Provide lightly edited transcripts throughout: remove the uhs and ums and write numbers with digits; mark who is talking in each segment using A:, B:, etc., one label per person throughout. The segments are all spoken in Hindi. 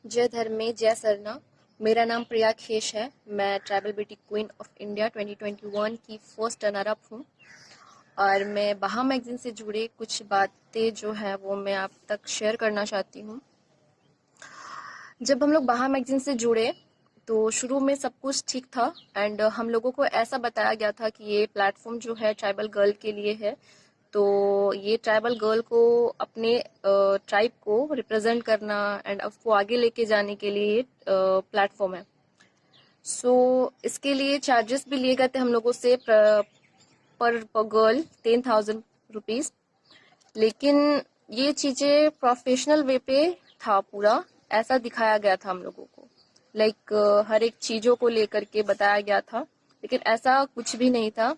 A: जय धर्म में जय सरना। मेरा नाम प्रिया खेश है। मैं tribal beauty queen of India 2021 की फर्स्ट रनर अप हूँ और मैं बहा मैगजीन से जुड़े कुछ बातें जो है वो मैं आप तक शेयर करना चाहती हूँ। जब हम लोग बहा मैगजीन से जुड़े तो शुरू में सब कुछ ठीक था एंड हम लोगों को ऐसा बताया गया था कि ये प्लेटफॉर्म जो है ट्राइबल गर्ल के लिए है। तो ये ट्राइबल गर्ल को अपने ट्राइब को रिप्रेजेंट करना एंड उसको आगे लेके जाने के लिए प्लेटफॉर्म है। सो इसके लिए चार्जेस भी लिए गए थे हम लोगों से पर गर्ल 10,000 रुपीज। लेकिन ये चीजें प्रोफेशनल वे पे था, पूरा ऐसा दिखाया गया था हम लोगों को। लाइक हर एक चीजों को लेकर के बताया गया था, लेकिन ऐसा कुछ भी नहीं था।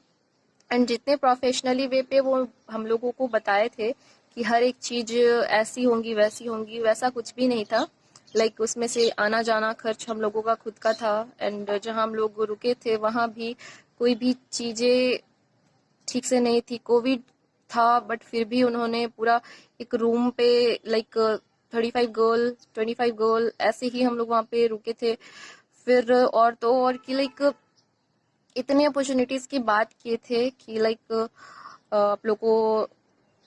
A: एंड जितने प्रोफेशनली वे पे वो हम लोगों को बताए थे कि हर एक चीज ऐसी होंगी वैसी होंगी, वैसा कुछ भी नहीं था। लाइक उसमें से आना जाना खर्च हम लोगों का खुद का था एंड जहां हम लोग रुके थे वहां भी कोई भी चीजें ठीक से नहीं थी। कोविड था बट फिर भी उन्होंने पूरा एक रूम पे लाइक 25 गर्ल ऐसे ही हम लोग वहां पे रुके थे। फिर और तो और कि लाइक इतने अपॉर्चुनिटीज की बात किए थे कि लाइक आप लोग को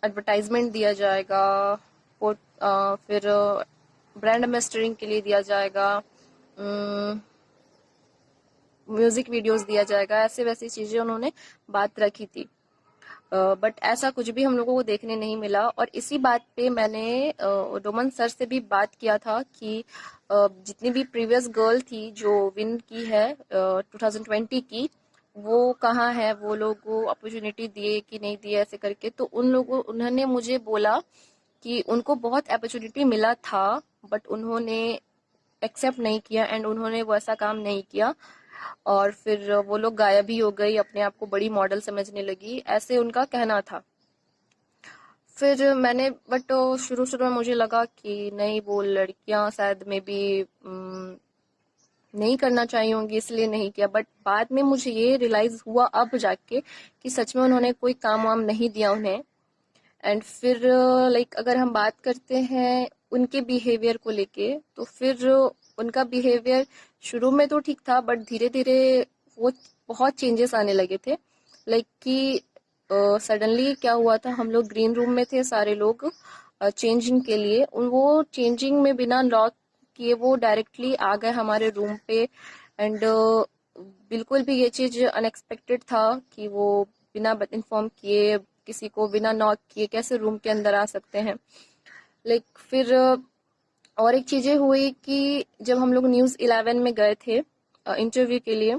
A: एडवर्टाइजमेंट दिया जाएगा, फिर ब्रांड एम्बेसडरिंग के लिए दिया जाएगा, म्यूजिक वीडियोस दिया जाएगा, ऐसे वैसी चीजें उन्होंने बात रखी थी। बट ऐसा कुछ भी हम लोगों को देखने नहीं मिला। और इसी बात पे मैंने डोमन सर से भी बात किया था कि जितनी भी प्रीवियस गर्ल थी जो विन की है 2020 की, वो कहाँ है, वो लोग को अपॉर्चुनिटी दिए कि नहीं दिए ऐसे करके। तो उन्होंने मुझे बोला कि उनको बहुत अपॉर्चुनिटी मिला था बट उन्होंने एक्सेप्ट नहीं किया एंड उन्होंने वैसा काम नहीं किया और फिर वो लोग गायब ही हो गई, अपने आप को बड़ी मॉडल समझने लगी, ऐसे उनका कहना था। फिर मैंने बट शुरू शुरू में मुझे लगा कि नहीं, वो लड़कियां शायद में भी नहीं करना चाहिए होंगी इसलिए नहीं किया। बट बाद में मुझे ये रियलाइज हुआ अब जाके कि सच में उन्होंने कोई काम वाम नहीं दिया उन्हें। एंड फिर लाइक अगर हम बात करते हैं उनके बिहेवियर को लेके, तो फिर उनका बिहेवियर शुरू में तो ठीक था बट धीरे धीरे वो बहुत चेंजेस आने लगे थे। लाइक कि सडनली क्या हुआ था, हम लोग ग्रीन रूम में थे सारे लोग चेंजिंग के लिए। वो चेंजिंग में बिना लॉक किए वो डायरेक्टली आ गए हमारे रूम पे एंड बिल्कुल भी ये चीज अनएक्सपेक्टेड था कि वो बिना इन्फॉर्म किए, किसी को बिना नॉक किए कैसे रूम के अंदर आ सकते हैं। लाइक फिर और एक चीजें हुई कि जब हम लोग न्यूज़ 11 में गए थे इंटरव्यू के लिए,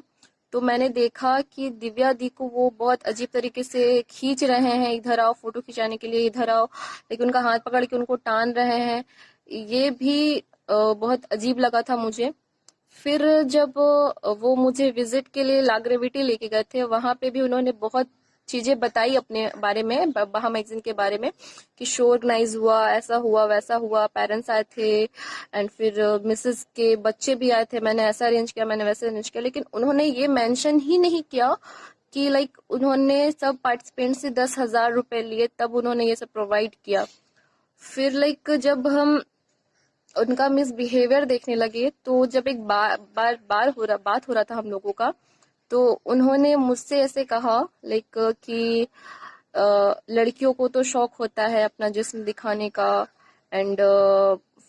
A: तो मैंने देखा कि दिव्या दी को वो बहुत अजीब तरीके से खींच रहे हैं, इधर आओ फोटो खिंचाने के लिए, इधर आओ, लेकिन उनका हाथ पकड़ के उनको टान रहे हैं। ये भी बहुत अजीब लगा था मुझे। फिर जब वो मुझे विजिट के लिए लाग्रेविटी लेके गए थे, वहां पे भी उन्होंने बहुत चीजें बताई अपने बारे में, बहा मैगजीन के बारे में, कि शो ऑर्गेनाइज हुआ, ऐसा हुआ वैसा हुआ, पेरेंट्स आए थे एंड फिर मिसेस के बच्चे भी आए थे, मैंने ऐसा अरेंज किया, मैंने वैसे अरेंज किया। लेकिन उन्होंने ये मेंशन ही नहीं किया कि लाइक उन्होंने सब पार्टिसिपेंट से 10,000 रुपए लिए तब उन्होंने ये सब प्रोवाइड किया। फिर लाइक जब हम उनका मिसबिहेवियर देखने लगे, तो जब एक बात हो रहा था हम लोगों का, तो उन्होंने मुझसे ऐसे कहा लाइक कि लड़कियों को तो शौक होता है अपना जिस्म दिखाने का एंड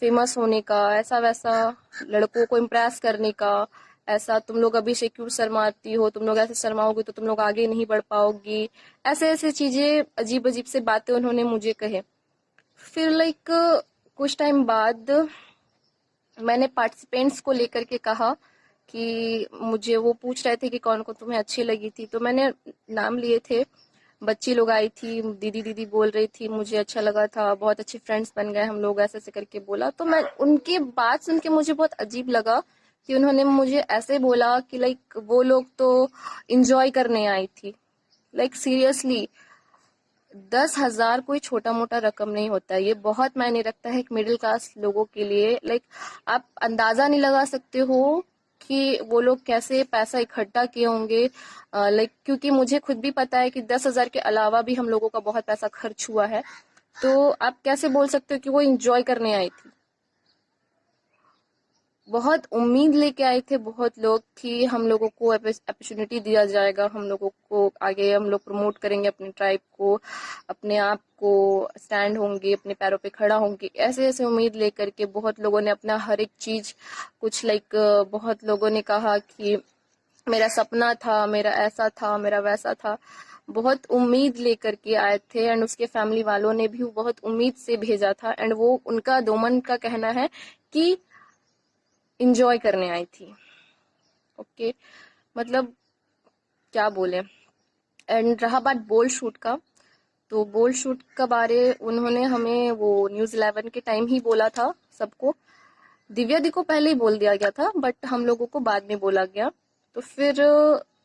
A: फेमस होने का, ऐसा वैसा, लड़कों को इम्प्रेस करने का, ऐसा तुम लोग अभी से क्यों शर्माती हो, तुम लोग ऐसे शर्माओगी तो तुम लोग आगे नहीं बढ़ पाओगी, ऐसे ऐसे चीजें, अजीब अजीब से बातें उन्होंने मुझे कहे। फिर लाइक कुछ टाइम बाद मैंने पार्टिसिपेंट्स को लेकर के कहा कि मुझे वो पूछ रहे थे कि कौन कौन तुम्हें अच्छी लगी थी, तो मैंने नाम लिए थे। बच्ची लोग आई थी, दीदी दीदी बोल रही थी, मुझे अच्छा लगा था, बहुत अच्छे फ्रेंड्स बन गए हम लोग, ऐसे ऐसे करके बोला। तो मैं उनकी बात सुन के मुझे बहुत अजीब लगा कि उन्होंने मुझे ऐसे बोला कि लाइक वो लोग तो इंजॉय करने आई थी। लाइक सीरियसली 10,000 कोई छोटा मोटा रकम नहीं होता है, ये बहुत मायने रखता है एक मिडिल क्लास लोगों के लिए। लाइक आप अंदाजा नहीं लगा सकते हो कि वो लोग कैसे पैसा इकट्ठा किए होंगे। लाइक क्योंकि मुझे खुद भी पता है कि 10,000 के अलावा भी हम लोगों का बहुत पैसा खर्च हुआ है। तो आप कैसे बोल सकते हो कि वो इंजॉय करने आई थी। बहुत उम्मीद लेके आए थे बहुत लोग कि हम लोगों को अपॉर्चुनिटी दिया जाएगा, हम लोगों को आगे हम लोग प्रमोट करेंगे अपने ट्राइब को, अपने आप को स्टैंड होंगे, अपने पैरों पे खड़ा होंगे, ऐसे ऐसे उम्मीद लेकर के बहुत लोगों ने अपना हर एक चीज कुछ बहुत लोगों ने कहा कि मेरा सपना था, मेरा ऐसा था, मेरा वैसा था, बहुत उम्मीद लेकर के आए थे। एंड उसके फैमिली वालों ने भी बहुत उम्मीद से भेजा था। एंड वो उनका डोमन का कहना है कि इंजॉय करने आई थी। ओके, मतलब क्या बोले। एंड रहा बात बोल्ड शूट का, तो बोल्ड शूट का बारे उन्होंने हमें वो न्यूज़ 11 के टाइम ही बोला था सबको। दिव्या दी को पहले ही बोल दिया गया था, बट हम लोगों को बाद में बोला गया। तो फिर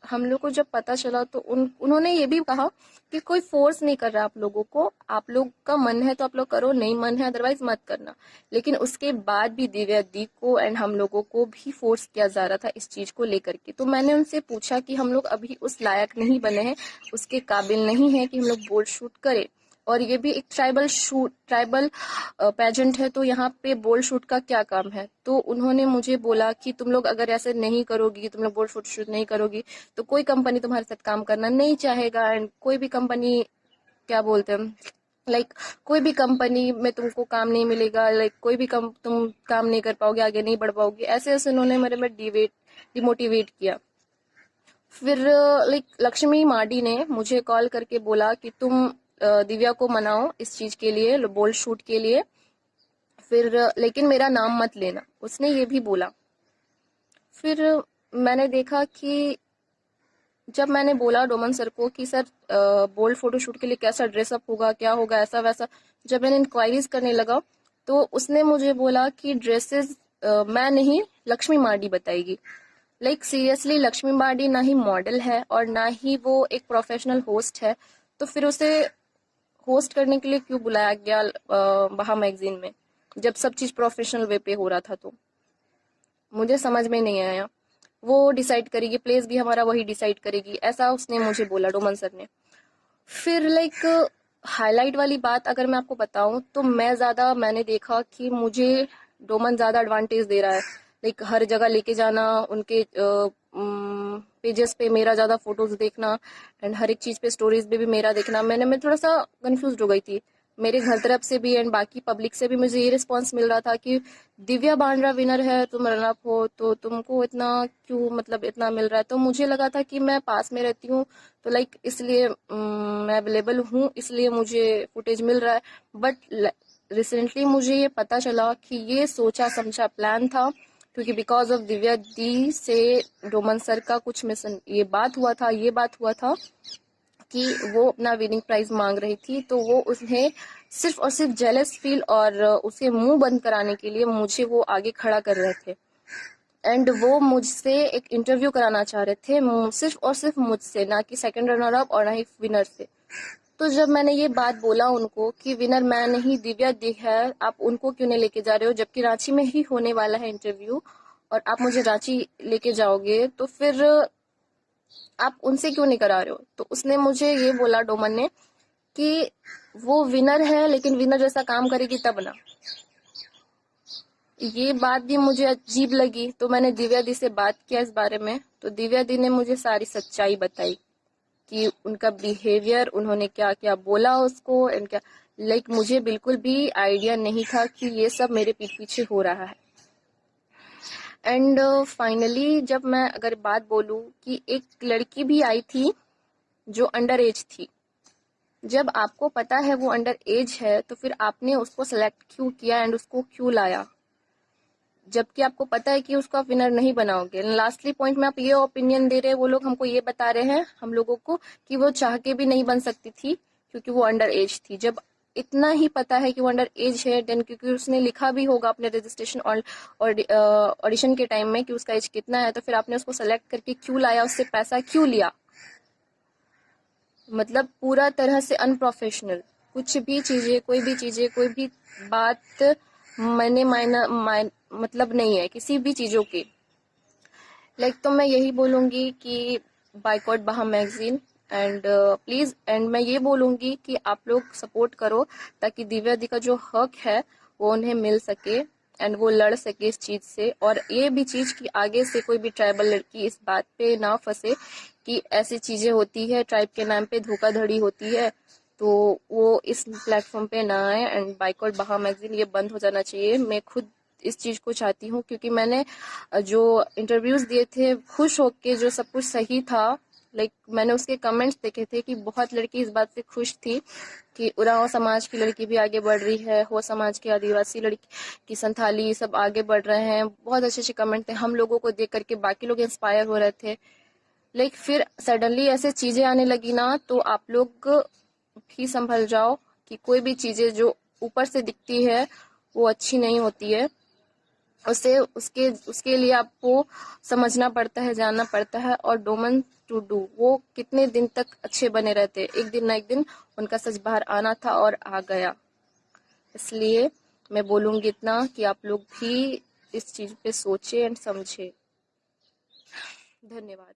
A: हम लोग को जब पता चला तो उन्होंने ये भी कहा कि कोई फोर्स नहीं कर रहा आप लोगों को, आप लोग का मन है तो आप लोग करो, नहीं मन है अदरवाइज मत करना। लेकिन उसके बाद भी दिव्या दी को एंड हम लोगों को भी फोर्स किया जा रहा था इस चीज को लेकर के। तो मैंने उनसे पूछा कि हम लोग अभी उस लायक नहीं बने हैं, उसके काबिल नहीं है कि हम लोग बोल्ड शूट करें, और ये भी एक ट्राइबल पेजेंट है, तो यहाँ पे बोल्ड शूट का क्या काम है। तो उन्होंने मुझे बोला कि तुम लोग अगर ऐसे नहीं करोगी, तुम लोग बोल्ड शूट नहीं करोगी, तो कोई कंपनी तुम्हारे साथ काम करना नहीं चाहेगा। एंड कोई भी कंपनी, क्या बोलते हैं, कोई भी कंपनी में तुमको काम नहीं मिलेगा, कोई भी तुम काम नहीं कर पाओगे, आगे नहीं बढ़ पाओगे, ऐसे ऐसे उन्होंने मेरे में डिमोटिवेट किया। फिर लक्ष्मी माडी ने मुझे कॉल करके बोला कि तुम दिव्या को मनाओ इस चीज के लिए, बोल्ड शूट के लिए, फिर लेकिन मेरा नाम मत लेना, उसने ये भी बोला। फिर मैंने देखा कि जब मैंने बोला डोमन सर को कि सर बोल्ड फोटोशूट के लिए कैसा ड्रेसअप होगा, क्या होगा, ऐसा वैसा, जब मैंने इंक्वायरीज करने लगा तो उसने मुझे बोला कि ड्रेसेस मैं नहीं, लक्ष्मी माडी बताएगी। सीरियसली लक्ष्मी माडी ना ही मॉडल है और ना ही वो एक प्रोफेशनल होस्ट है, तो फिर उसे होस्ट करने के लिए क्यों बुलाया गया बहा मैगजीन में, जब सब चीज प्रोफेशनल वे पे हो रहा था। तो मुझे समझ में नहीं आया। वो डिसाइड करेगी, प्लेस भी हमारा वही डिसाइड करेगी, ऐसा उसने मुझे बोला डोमन सर ने। फिर हाईलाइट वाली बात अगर मैं आपको बताऊं तो मैंने देखा कि मुझे डोमन ज्यादा एडवांटेज दे रहा है। हर जगह लेके जाना, उनके पेजेस पे मेरा ज्यादा फोटोज देखना, एंड हर एक चीज पे स्टोरीज पे भी मेरा देखना। मैं थोड़ा सा कंफ्यूज हो गई थी। मेरे घर तरफ से भी एंड बाकी पब्लिक से भी मुझे ये रिस्पांस मिल रहा था कि दिव्या बांद्रा विनर है, तुम रनअप हो, तो तुमको इतना क्यों, मतलब इतना मिल रहा है। तो मुझे लगा था कि मैं पास में रहती हूँ, तो इसलिए मैं अवेलेबल हूँ, इसलिए मुझे फुटेज मिल रहा है। बट रिसेंटली मुझे ये पता चला कि ये सोचा समझा प्लान था, क्योंकि बिकॉज ऑफ दिव्या दी से डोमन सर का कुछ मिसन ये बात हुआ था कि वो अपना विनिंग प्राइज मांग रही थी। तो वो उन्हें सिर्फ और सिर्फ जेलस फील और उसे मुंह बंद कराने के लिए मुझे वो आगे खड़ा कर रहे थे। एंड वो मुझसे एक इंटरव्यू कराना चाह रहे थे, सिर्फ और सिर्फ मुझसे, ना कि सेकंड रनर अप और ना ही विनर से। तो जब मैंने ये बात बोला उनको कि विनर मैं नहीं, दिव्या दी है, आप उनको क्यों नहीं लेके जा रहे हो, जबकि रांची में ही होने वाला है इंटरव्यू और आप मुझे रांची लेके जाओगे, तो फिर आप उनसे क्यों नहीं करा रहे हो। तो उसने मुझे ये बोला डोमन ने कि वो विनर है, लेकिन विनर जैसा काम करेगी तब ना। ये बात भी मुझे अजीब लगी, तो मैंने दिव्या दी से बात किया इस बारे में। तो दिव्या दी ने मुझे सारी सच्चाई बताई कि उनका बिहेवियर, उन्होंने क्या क्या बोला उसको, एंड क्या, मुझे बिल्कुल भी आइडिया नहीं था कि ये सब मेरे पीठ पीछे हो रहा है। एंड फाइनली जब मैं अगर बात बोलूं कि एक लड़की भी आई थी जो अंडर एज थी, जब आपको पता है वो अंडर एज है तो फिर आपने उसको सेलेक्ट क्यों किया एंड उसको क्यों लाया, जबकि आपको पता है कि उसको आप विनर नहीं बनाओगे। लास्टली पॉइंट में आप ये ओपिनियन दे रहे हैं, वो लोग हमको ये बता रहे हैं हम लोगों को कि वो चाह के भी नहीं बन सकती थी क्योंकि वो अंडर एज थी। जब इतना ही पता है कि वो अंडर एज है, देन क्योंकि उसने लिखा भी होगा अपने रजिस्ट्रेशन और ऑडिशन के टाइम में कि उसका एज कितना है, तो फिर आपने उसको सेलेक्ट करके क्यों लाया, उससे पैसा क्यों लिया, मतलब पूरा तरह से अनप्रोफेशनल। कुछ भी चीजें, कोई भी बात मैंने मतलब नहीं है किसी भी चीजों की। तो मैं यही बोलूंगी कि बाइकआउट बहा मैगजीन, एंड प्लीज, एंड मैं ये बोलूंगी कि आप लोग सपोर्ट करो ताकि दिव्या दी का जो हक है वो उन्हें मिल सके। एंड वो लड़ सके इस चीज़ से, और ये भी चीज़ कि आगे से कोई भी ट्राइबल लड़की इस बात पे ना फंसे कि ऐसी चीज़ें होती है, ट्राइब के नाम पे धोखाधड़ी होती है, तो वो इस प्लेटफॉर्म पे ना आए। एंड बाइकआउट बहा मैगजीन ये बंद हो जाना चाहिए। मैं खुद इस चीज़ को चाहती हूँ, क्योंकि मैंने जो इंटरव्यूज़ दिए थे खुश होके, जो सब कुछ सही था, लाइक मैंने उसके कमेंट्स देखे थे कि बहुत लड़की इस बात से खुश थी कि उरांव समाज की लड़की भी आगे बढ़ रही है, हो समाज की आदिवासी लड़की की, संथाली सब आगे बढ़ रहे हैं। बहुत अच्छे अच्छे कमेंट थे, हम लोगों को देख करके बाकी लोग इंस्पायर हो रहे थे। लाइक फिर सडनली ऐसे चीजें आने लगी ना, तो आप लोग भी संभल जाओ कि कोई भी चीजें जो ऊपर से दिखती है वो अच्छी नहीं होती है। उसे उसके उसके लिए आपको समझना पड़ता है, जानना पड़ता है, और डोमन टू डू वो कितने दिन तक अच्छे बने रहते, एक दिन ना एक दिन उनका सच बाहर आना था और आ गया। इसलिए मैं बोलूंगी इतना कि आप लोग भी इस चीज पे सोचे एंड समझे। धन्यवाद।